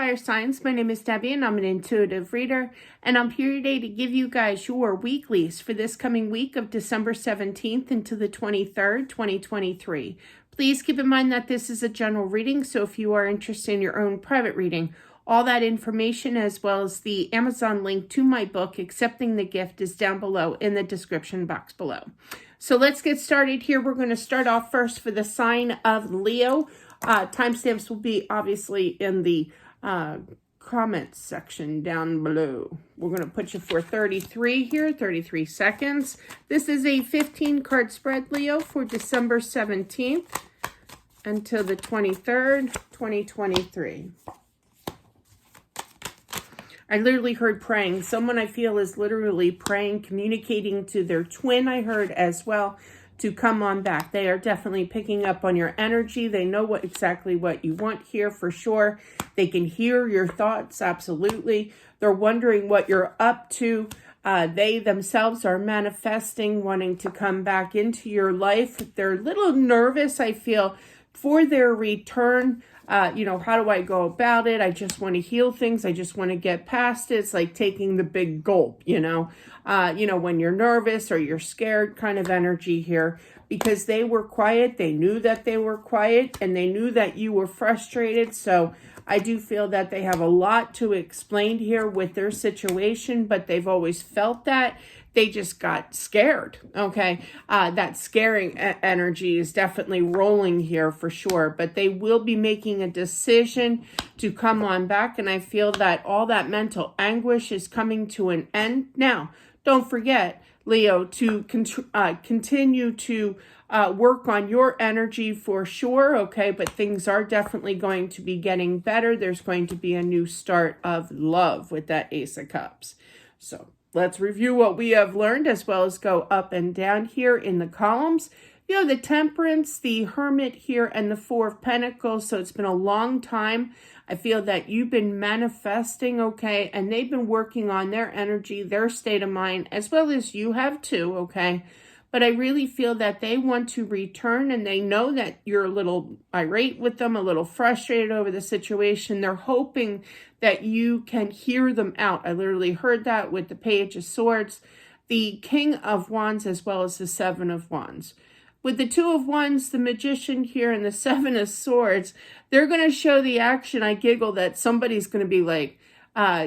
fire signs. My name is Debbie and I'm an intuitive reader, and I'm here today to give you guys your weeklies for this coming week of December 17th into the 23rd, 2023. Please keep in mind that this is a general reading, so if you are interested in your own private reading, all that information as well as the Amazon link to my book, Accepting the Gift, is down below in the description box below. So let's get started here. We're going to start off first for the sign of Leo. Timestamps will be obviously in the comments section down below. We're going to put you for 33 here, 33 seconds. This is a 15 card spread, Leo, for December 17th until the 23rd, 2023. I literally heard praying. Someone I feel is literally praying, communicating to their twin, I heard as well, to come on back. They are definitely picking up on your energy. They know exactly what you want here for sure. They can hear your thoughts, absolutely. They're wondering what you're up to. They themselves are manifesting, wanting to come back into your life. They're a little nervous, I feel, for their return. How do I go about it? I just want to heal things. I just want to get past it. It's like taking the big gulp, when you're nervous or you're scared kind of energy here, because they were quiet. They knew that they were quiet and they knew that you were frustrated. So I do feel that they have a lot to explain here with their situation, but they've always felt that. They just got scared, okay? That scaring energy is definitely rolling here for sure, but they will be making a decision to come on back, and I feel that all that mental anguish is coming to an end. Now, don't forget, Leo, to continue to work on your energy for sure, okay? But things are definitely going to be getting better. There's going to be a new start of love with that Ace of Cups. So let's review what we have learned as well as go up and down here in the columns. The Temperance, the Hermit here, and the Four of Pentacles. So it's been a long time. I feel that you've been manifesting, okay? And they've been working on their energy, their state of mind, as well as you have too, okay? But I really feel that they want to return, and they know that you're a little irate with them, a little frustrated over the situation. They're hoping that you can hear them out. I literally heard that with the Page of Swords, the King of Wands, as well as the Seven of Wands. With the Two of Wands, the Magician here, and the Seven of Swords, they're going to show the action. I giggle that somebody's going to be like,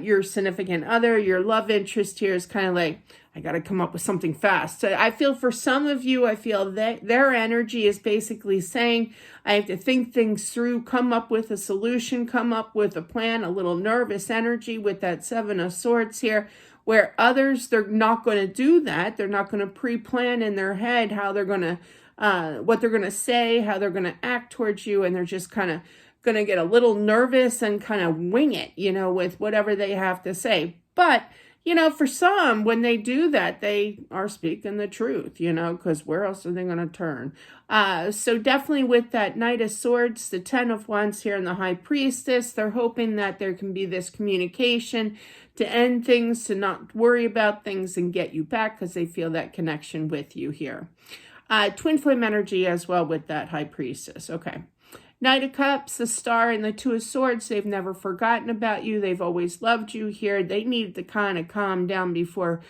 your significant other, your love interest here is kind of like, I got to come up with something fast. So I feel for some of you, I feel that their energy is basically saying, I have to think things through, come up with a solution, come up with a plan, a little nervous energy with that Seven of Swords here, where others, they're not going to do that. They're not going to pre-plan in their head how they're going to, what they're going to say, how they're going to act towards you, and they're just kind of going to get a little nervous and kind of wing it, with whatever they have to say. But for some, when they do that, they are speaking the truth, because where else are they going to turn? So definitely with that Knight of Swords, the Ten of Wands here, and the High Priestess, they're hoping that there can be this communication to end things, to not worry about things and get you back, because they feel that connection with you here. Twin flame energy as well with that High Priestess. Okay. Knight of Cups, the Star, and the Two of Swords, they've never forgotten about you. They've always loved you here. They need to kind of calm down before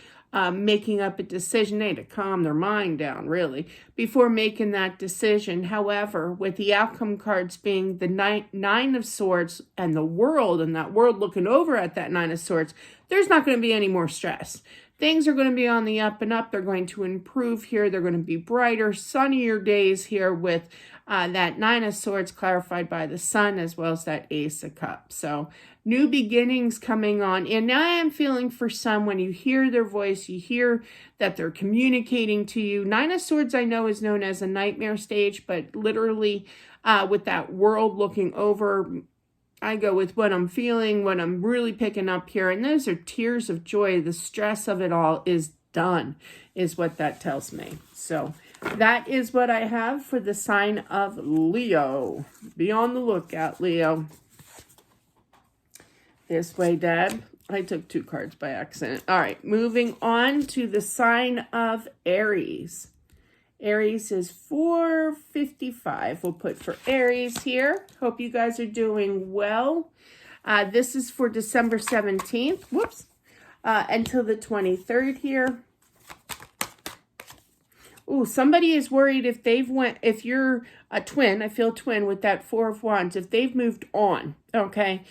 making up a decision. They need to calm their mind down, really, before making that decision. However, with the outcome cards being the Nine of Swords and the World, and that World looking over at that Nine of Swords, there's not going to be any more stress. Things are going to be on the up and up. They're going to improve here. They're going to be brighter, sunnier days here with that Nine of Swords clarified by the Sun, as well as that Ace of Cups. So new beginnings coming on. And now I am feeling for some, when you hear their voice, you hear that they're communicating to you. Nine of Swords, I know, is known as a nightmare stage, but literally with that World looking over, I go with what I'm feeling, what I'm really picking up here. And those are tears of joy. The stress of it all is done, is what that tells me. So that is what I have for the sign of Leo. Be on the lookout, Leo. This way, Dad. I took 2 cards by accident. All right, moving on to the sign of Aries. Aries is 455. We'll put for Aries here. Hope you guys are doing well. This is for December 17th. Whoops. Until the 23rd here. Ooh, somebody is worried if you're a twin, I feel twin with that Four of Wands, if they've moved on, okay?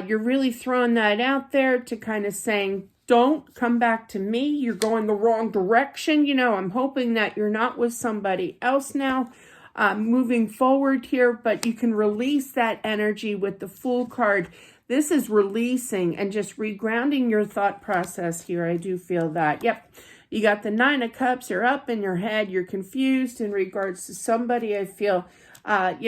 You're really throwing that out there to kind of saying, don't come back to me. You're going the wrong direction. You know, I'm hoping that you're not with somebody else now moving forward here, but you can release that energy with the Fool card. This is releasing and just regrounding your thought process here. I do feel that. Yep. You got the Nine of Cups. You're up in your head. You're confused in regards to somebody, I feel, out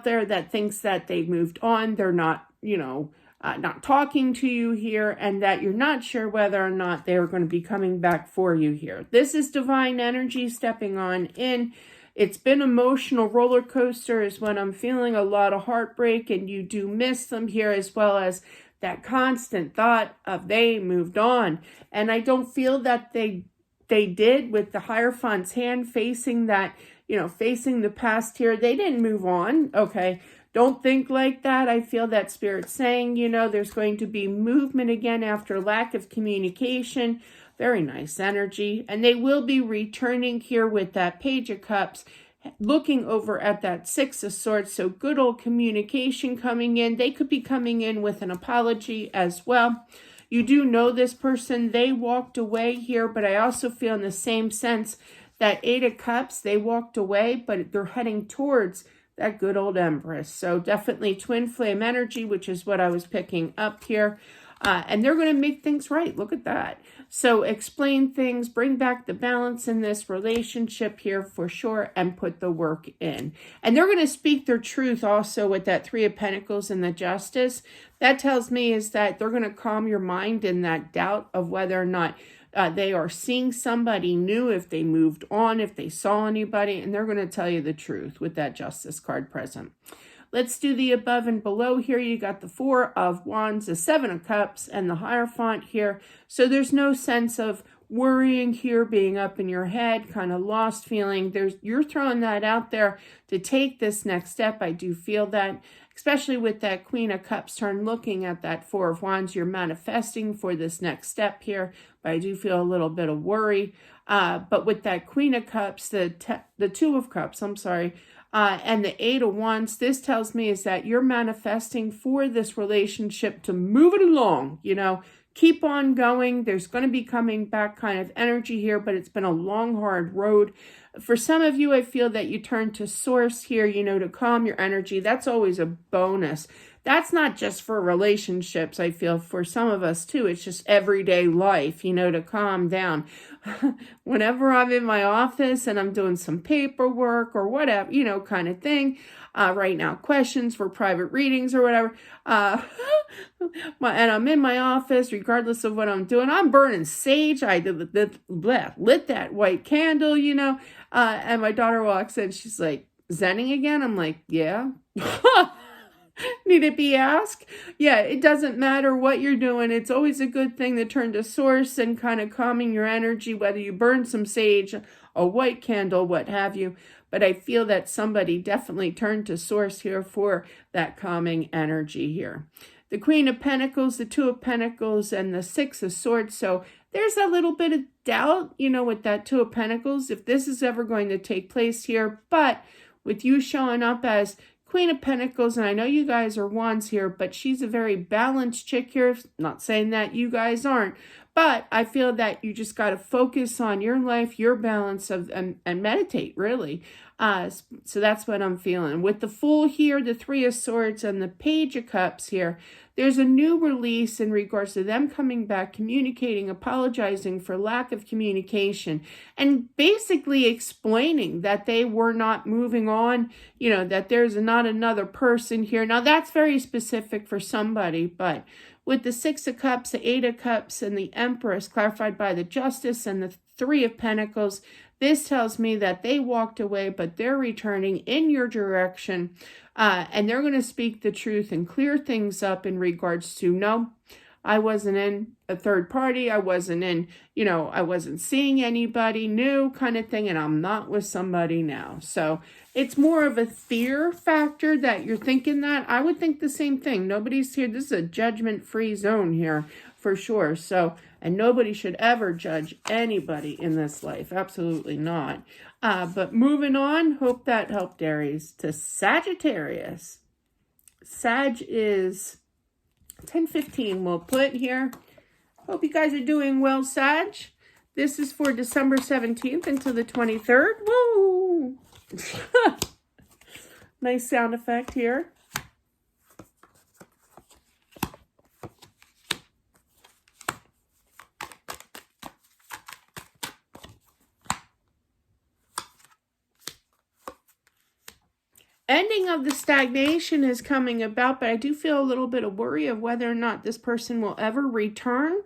there that thinks that they've moved on. They're not, not talking to you here, and that you're not sure whether or not they're going to be coming back for you here. This is divine energy stepping on in. It's been emotional roller coaster is when I'm feeling a lot of heartbreak, and you do miss them here, as well as that constant thought of they moved on. And I don't feel that they did, with the Hierophant's hand facing that, facing the past here. They didn't move on, okay? Don't think like that. I feel that Spirit saying, there's going to be movement again after lack of communication. Very nice energy. And they will be returning here with that Page of Cups, looking over at that Six of Swords. So good old communication coming in. They could be coming in with an apology as well. You do know this person. They walked away here, but I also feel in the same sense that Eight of Cups, they walked away, but they're heading towards that good old Empress. So definitely twin flame energy, which is what I was picking up here. And they're going to make things right. Look at that. So explain things, bring back the balance in this relationship here for sure, and put the work in. And they're going to speak their truth also with that Three of Pentacles and the Justice. That tells me is that they're going to calm your mind in that doubt of whether or not they are seeing somebody new, if they moved on, if they saw anybody, and they're going to tell you the truth with that Justice card present. Let's do the above and below here. You got the Four of Wands, the Seven of Cups, and the Hierophant here. So there's no sense of worrying here, being up in your head, kind of lost feeling. You're throwing that out there to take this next step. I do feel that, especially with that Queen of Cups turn, looking at that Four of Wands, you're manifesting for this next step here. But I do feel a little bit of worry. But with that Queen of Cups, the Two of Cups, and the Eight of Wands, this tells me is that you're manifesting for this relationship to move it along, keep on going. There's going to be coming back kind of energy here, but it's been a long, hard road. For some of you, I feel that you turn to Source here, to calm your energy. That's always a bonus. That's not just for relationships, I feel, for some of us too. It's just everyday life, to calm down. Whenever I'm in my office and I'm doing some paperwork or whatever, kind of thing. Right now, questions for private readings or whatever. And I'm in my office, regardless of what I'm doing. I'm burning sage. I lit that white candle, and my daughter walks in. She's like, zenning again? I'm like, yeah. Need it be asked? Yeah, it doesn't matter what you're doing. It's always a good thing to turn to Source and kind of calming your energy, whether you burn some sage, a white candle, what have you. But I feel that somebody definitely turned to Source here for that calming energy here. The Queen of Pentacles, the Two of Pentacles, and the Six of Swords. So there's a little bit of doubt, with that Two of Pentacles, if this is ever going to take place here. But with you showing up as Queen of Pentacles, and I know you guys are Wands here, but she's a very balanced chick here. Not saying that you guys aren't, but I feel that you just got to focus on your life, your balance and meditate, really. So that's what I'm feeling. With the Fool here, the Three of Swords, and the Page of Cups here, there's a new release in regards to them coming back, communicating, apologizing for lack of communication, and basically explaining that they were not moving on, that there's not another person here. Now, that's very specific for somebody, but with the Six of Cups, the Eight of Cups, and the Empress clarified by the Justice and the Three of Pentacles, this tells me that they walked away, but they're returning in your direction, and they're going to speak the truth and clear things up in regards to, no, I wasn't in a third party. I wasn't in, I wasn't seeing anybody new kind of thing. And I'm not with somebody now. So it's more of a fear factor that you're thinking that. I would think the same thing. Nobody's here. This is a judgment-free zone here for sure. So, and nobody should ever judge anybody in this life. Absolutely not. But moving on, hope that helped, Aries. To Sagittarius. Sag is 10:15. We'll put here. Hope you guys are doing well, Sag. This is for December 17th until the 23rd. Woo! Nice sound effect here. Ending of the stagnation is coming about, but I do feel a little bit of worry of whether or not this person will ever return.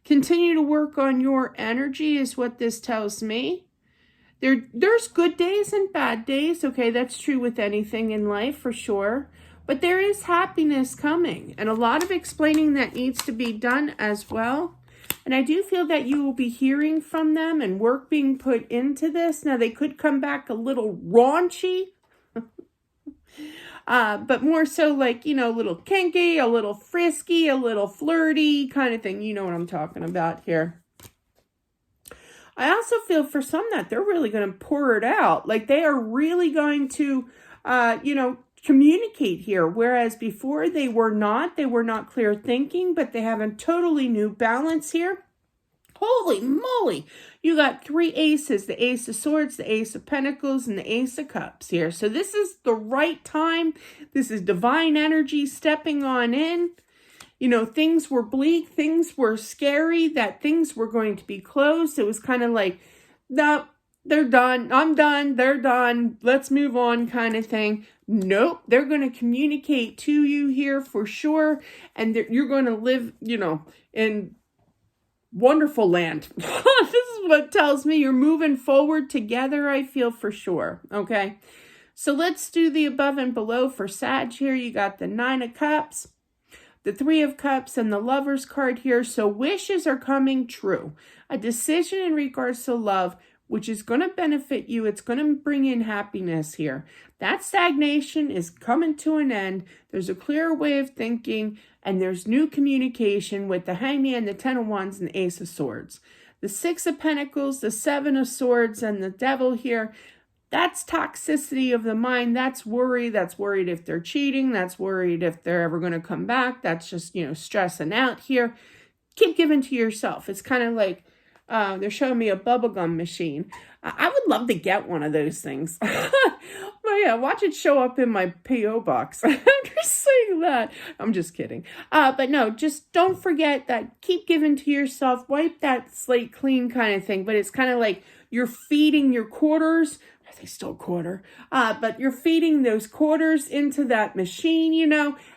Continue to work on your energy is what this tells me. There's good days and bad days. Okay, that's true with anything in life for sure. But there is happiness coming and a lot of explaining that needs to be done as well. And I do feel that you will be hearing from them and work being put into this. Now, they could come back a little raunchy. But more so like, a little kinky, a little frisky, a little flirty kind of thing. You know what I'm talking about here. I also feel for some that they're really going to pour it out. Like they are really going to, communicate here. Whereas before they were not clear thinking, but they have a totally new balance here. Holy moly, you got 3 aces, the Ace of Swords, the Ace of Pentacles, and the Ace of Cups here. So this is the right time. This is divine energy stepping on in. Things were bleak, things were scary, that things were going to be closed. It was kind of like, no, they're done. I'm done. They're done. Let's move on kind of thing. Nope. They're going to communicate to you here for sure. And you're going to live, in wonderful land. This is what tells me you're moving forward together, I feel for sure. Okay. So let's do the above and below for Sag here. You got the 9 of Cups, the 3 of Cups, and the Lover's card here. So wishes are coming true. A decision in regards to love, which is going to benefit you. It's going to bring in happiness here. That stagnation is coming to an end. There's a clearer way of thinking, and there's new communication with the Hangman, the 10 of Wands, and the Ace of Swords. The 6 of Pentacles, the 7 of Swords, and the Devil here. That's toxicity of the mind. That's worry. That's worried if they're cheating. That's worried if they're ever going to come back. That's just, stressing out here. Keep giving to yourself. It's kind of like they're showing me a bubblegum machine. I would love to get one of those things. But yeah, watch it show up in my P.O. box. I'm just saying that. I'm just kidding. But no, just don't forget that. Keep giving to yourself. Wipe that slate clean kind of thing. But it's kind of like you're feeding your quarters. Are they still quarter? But you're feeding those quarters into that machine,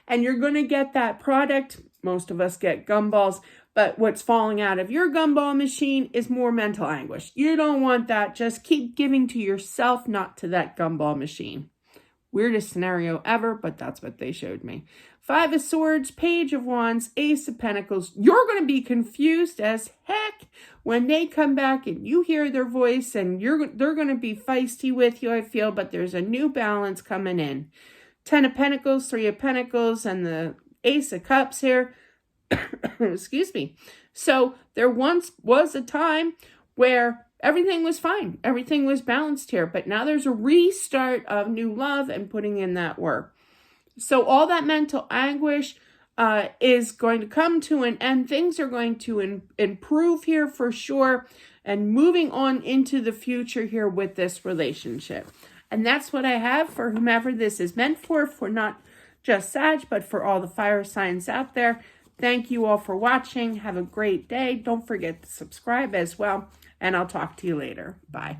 and you're going to get that product. Most of us get gumballs. But what's falling out of your gumball machine is more mental anguish. You don't want that. Just keep giving to yourself, not to that gumball machine. Weirdest scenario ever, but that's what they showed me. 5 of Swords, Page of Wands, Ace of Pentacles. You're going to be confused as heck when they come back and you hear their voice, and they're going to be feisty with you, I feel, but there's a new balance coming in. 10 of Pentacles, 3 of Pentacles, and the Ace of Cups here. Excuse me. So there once was a time where everything was fine. Everything was balanced here. But now there's a restart of new love and putting in that work. So all that mental anguish is going to come to an end. Things are going to improve here for sure. And moving on into the future here with this relationship. And that's what I have for whomever this is meant for not just Sag, but for all the fire signs out there. Thank you all for watching. Have a great day. Don't forget to subscribe as well. And I'll talk to you later. Bye.